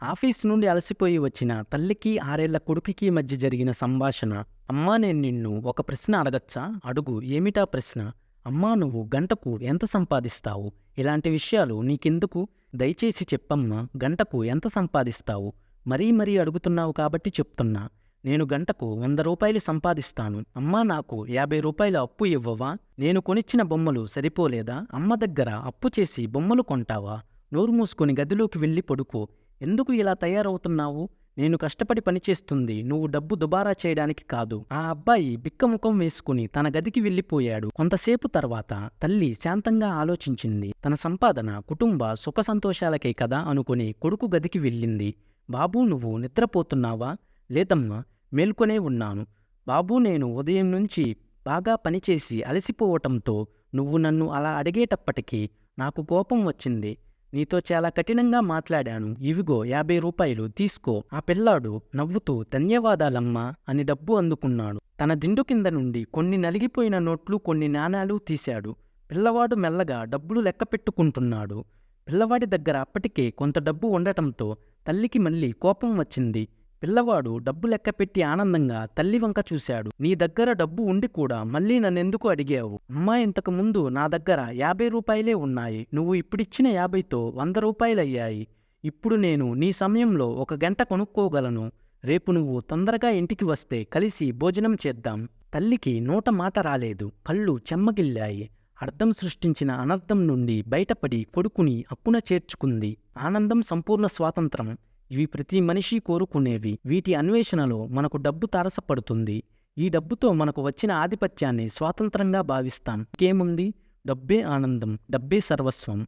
Office నుండి అలసిపోయి వచ్చిన తల్లికి 6 ఏళ్ల కొడుకుకి మధ్య జరిగిన సంభాషణ. అమ్మా, నేను నిన్ను ఒక ప్రశ్న అడగచ్చా? అడుగు. ఏమిటా ప్రశ్న? అమ్మా, నువ్వు గంటకు ఎంత సంపాదిస్తావు? ఇలాంటి విషయాలు నీకెందుకు? దయచేసి చెప్పమ్మా, గంటకు ఎంత సంపాదిస్తావు? మరీ అడుగుతున్నావు కాబట్టి చెప్తున్నా. నేను గంటకు 100 రూపాయలు సంపాదిస్తాను. అమ్మా, నాకు 50 రూపాయల అప్పు ఇవ్వవా? నేను కొనిచ్చిన బొమ్మలు సరిపోలేదా? అమ్మ దగ్గర అప్పు చేసి బొమ్మలు కొంటావా? నోరు మూసుకొని గదిలోకి వెళ్ళి పడుకో. ఎందుకు ఇలా తయారవుతున్నావు? నేను కష్టపడి పనిచేస్తుంది నువ్వు డబ్బు దుబారా చేయడానికి కాదు. ఆ అబ్బాయి బిక్కముఖం వేసుకుని తన గదికి వెళ్ళిపోయాడు. కొంతసేపు తర్వాత తల్లి శాంతంగా ఆలోచించింది. తన సంపాదన కుటుంబ సుఖ సంతోషాలకే కదా అనుకుని కొడుకు గదికి వెళ్ళింది. బాబూ, నువ్వు నిద్రపోతున్నావా? లేదమ్మా, మేల్కొనే ఉన్నాను. బాబూ, నేను ఉదయం నుంచి బాగా పనిచేసి అలసిపోవటంతో నువ్వు నన్ను అలా అడిగేటప్పటికీ నాకు కోపం వచ్చింది. నీతో చాలా కఠినంగా మాట్లాడాను. ఇవిగో 50 రూపాయలు తీసుకో. ఆ పిల్లాడు నవ్వుతూ ధన్యవాదాలమ్మా అని డబ్బు అందుకున్నాడు. తన దిండు కింద నుండి కొన్ని నలిగిపోయిన నోట్లు, కొన్ని నాణాలు తీశాడు. పిల్లవాడు మెల్లగా డబ్బులు లెక్క పెట్టుకుంటున్నాడు. పిల్లవాడి దగ్గర అప్పటికే కొంత డబ్బు ఉండటంతో తల్లికి మళ్ళీ కోపం వచ్చింది. పిల్లవాడు డబ్బు లెక్కపెట్టి ఆనందంగా తల్లి వంక చూశాడు. నీ దగ్గర డబ్బు ఉండి కూడా మళ్ళీ నన్నెందుకు అడిగావు? అమ్మా, ఇంతకు ముందు నా దగ్గర 50 రూపాయలే ఉన్నాయి. నువ్వు ఇప్పుడిచ్చిన 50తో 100 రూపాయలయ్యాయి. ఇప్పుడు నేను నీ సమయంలో 1 గంట కొనుక్కోగలను. రేపు నువ్వు తొందరగా ఇంటికి వస్తే కలిసి భోజనం చేద్దాం. తల్లికి నోట మాట రాలేదు. కళ్ళు చెమ్మగిల్లాయి. అర్థం సృష్టించిన అనర్థం నుండి బయటపడి కొడుకుని అక్కున చేర్చుకుంది. ఆనందం, సంపూర్ణ స్వాతంత్రం, ఇవి ప్రతి మనిషి కోరుకునేవి. వీటి అన్వేషణలో మనకు డబ్బు తారసపడుతుంది. ఈ డబ్బుతో మనకు వచ్చిన ఆధిపత్యాన్ని స్వాతంత్రంగా భావిస్తాం. ఇంకేముంది? డబ్బే ఆనందం, డబ్బే సర్వస్వం.